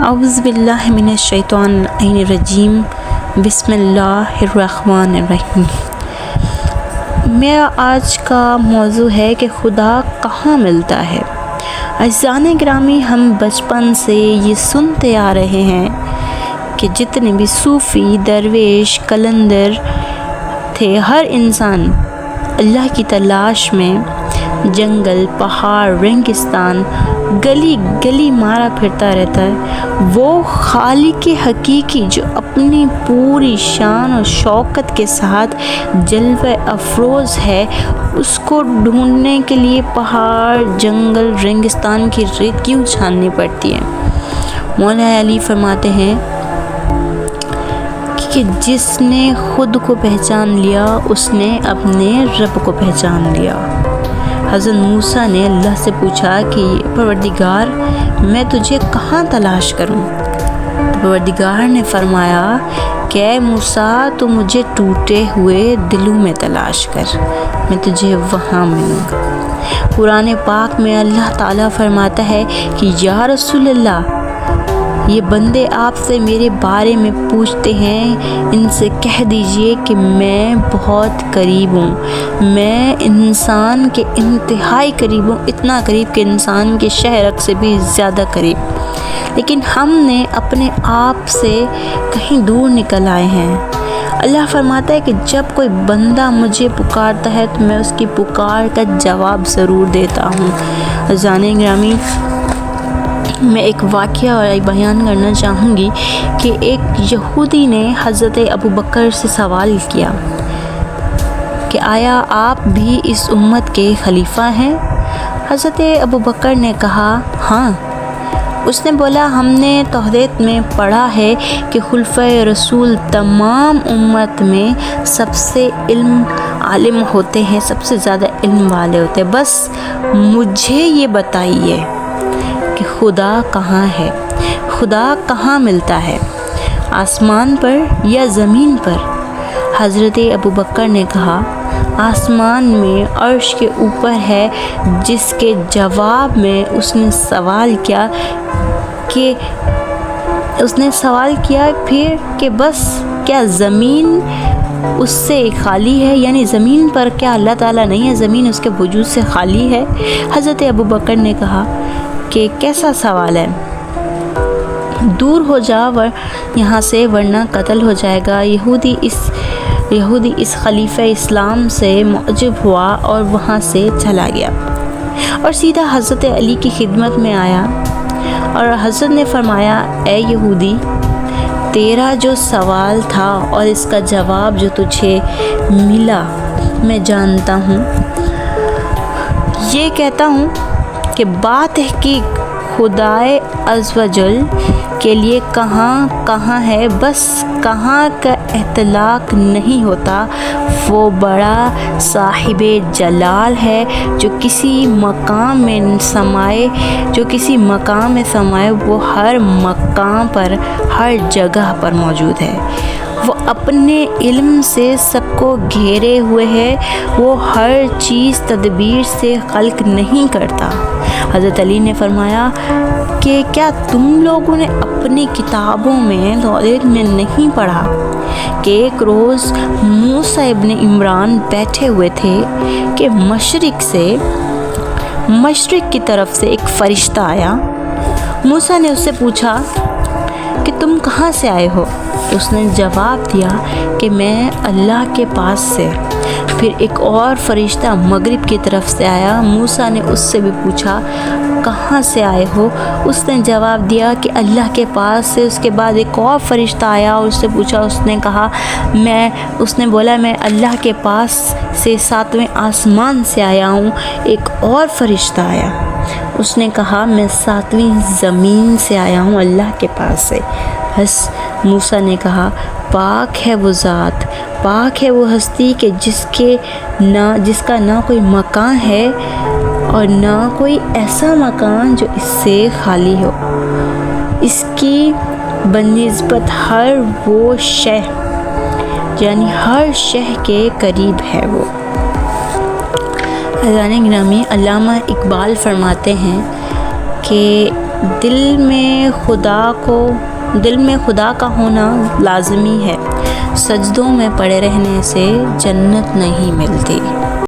اعوذ باللہ من الشیطان الرجیم بسم اللہ الرحمن الرحیم۔ میرا آج کا موضوع ہے کہ خدا کہاں ملتا ہے۔ عزیزان گرامی، ہم بچپن سے یہ سنتے آ رہے ہیں کہ جتنے بھی صوفی، درویش، قلندر تھے، ہر انسان اللہ کی تلاش میں جنگل، پہاڑ، ریگستان، گلی گلی مارا پھرتا رہتا ہے۔ وہ خالق حقیقی جو اپنی پوری شان اور شوکت کے ساتھ جلوہ افروز ہے، اس کو ڈھونڈنے کے لیے پہاڑ، جنگل، ریگستان کی ریت کیوں چھاننی پڑتی ہے؟ مولا علی فرماتے ہیں کہ جس نے خود کو پہچان لیا، اس نے اپنے رب کو پہچان لیا۔ حضرت موسیٰ نے اللہ سے پوچھا کہ پروردگار، میں تجھے کہاں تلاش کروں؟ پروردگار نے فرمایا کہ اے موسیٰ، تو مجھے ٹوٹے ہوئے دلوں میں تلاش کر، میں تجھے وہاں ملوں گا۔ قرآن پاک میں اللہ تعالیٰ فرماتا ہے کہ یا رسول اللہ، یہ بندے آپ سے میرے بارے میں پوچھتے ہیں، ان سے کہہ دیجئے کہ میں بہت قریب ہوں، میں انسان کے انتہائی قریب ہوں، اتنا قریب کہ انسان کے شہرک سے بھی زیادہ قریب، لیکن ہم نے اپنے آپ سے کہیں دور نکل آئے ہیں۔ اللہ فرماتا ہے کہ جب کوئی بندہ مجھے پکارتا ہے تو میں اس کی پکار کا جواب ضرور دیتا ہوں۔ عزیزان گرامی، میں ایک واقعہ بیان کرنا چاہوں گی کہ ایک یہودی نے حضرت ابوبکر سے سوال کیا کہ آیا آپ بھی اس امت کے خلیفہ ہیں؟ حضرت ابوبکر نے کہا ہاں۔ اس نے بولا، ہم نے توریت میں پڑھا ہے کہ خلفائے رسول تمام امت میں سب سے عالم ہوتے ہیں، سب سے زیادہ علم والے ہوتے ہیں، بس مجھے یہ بتائیے کہ خدا کہاں ہے، خدا کہاں ملتا ہے، آسمان پر یا زمین پر؟ حضرت ابوبکر نے کہا، آسمان میں عرش کے اوپر ہے، جس کے جواب میں اس نے سوال کیا پھر کہ بس کیا زمین اس سے خالی ہے؟ یعنی زمین پر کیا اللہ تعالیٰ نہیں ہے، زمین اس کے وجود سے خالی ہے؟ حضرت ابوبکر نے کہا کہ کیسا سوال ہے، دور ہو جا یہاں سے ورنہ قتل ہو جائے گا۔ یہودی اس خلیفہ اسلام سے معجب ہوا اور وہاں سے چلا گیا اور سیدھا حضرت علی کی خدمت میں آیا، اور حضرت نے فرمایا، اے یہودی، تیرا جو سوال تھا اور اس کا جواب جو تجھے ملا میں جانتا ہوں۔ یہ کہتا ہوں کہ باتحقیق خدائے عزوجل کے لیے کہاں ہے، بس کہاں کا اطلاق نہیں ہوتا، وہ بڑا صاحب جلال ہے، جو کسی مقام میں سمائے وہ ہر مقام پر، ہر جگہ پر موجود ہے۔ وہ اپنے علم سے سب کو گھیرے ہوئے ہے، وہ ہر چیز تدبیر سے خلق نہیں کرتا۔ حضرت علی نے فرمایا کہ کیا تم لوگوں نے اپنی کتابوں میں توریت میں نہیں پڑھا کہ ایک روز موسیٰ ابن عمران بیٹھے ہوئے تھے کہ مشرق کی طرف سے ایک فرشتہ آیا۔ موسیٰ نے اس سے پوچھا کہ تم کہاں سے آئے ہو؟ اس نے جواب دیا کہ میں اللہ کے پاس سے۔ پھر ایک اور فرشتہ مغرب کی طرف سے آیا۔ موسیٰ نے اس سے بھی پوچھا کہاں سے آئے ہو؟ اس نے جواب دیا کہ اللہ کے پاس سے۔ اس کے بعد ایک اور فرشتہ آیا اور اس سے پوچھا، اس نے بولا میں اللہ کے پاس سے 7ویں آسمان سے آیا ہوں۔ ایک اور فرشتہ آیا، اس نے کہا میں 7ویں زمین سے آیا ہوں اللہ کے پاس سے۔ بس موسیٰ نے کہا، پاک ہے وہ ذات، پاک ہے وہ ہستی کہ جس کا نہ کوئی مکان ہے اور نہ کوئی ایسا مکان جو اس سے خالی ہو، اس کی بنسبت ہر وہ شے، یعنی ہر شے کے قریب ہے وہ۔ عزیزان گرامی، علامہ اقبال فرماتے ہیں کہ دل میں خدا کا ہونا لازمی ہے، سجدوں میں پڑے رہنے سے جنت نہیں ملتی۔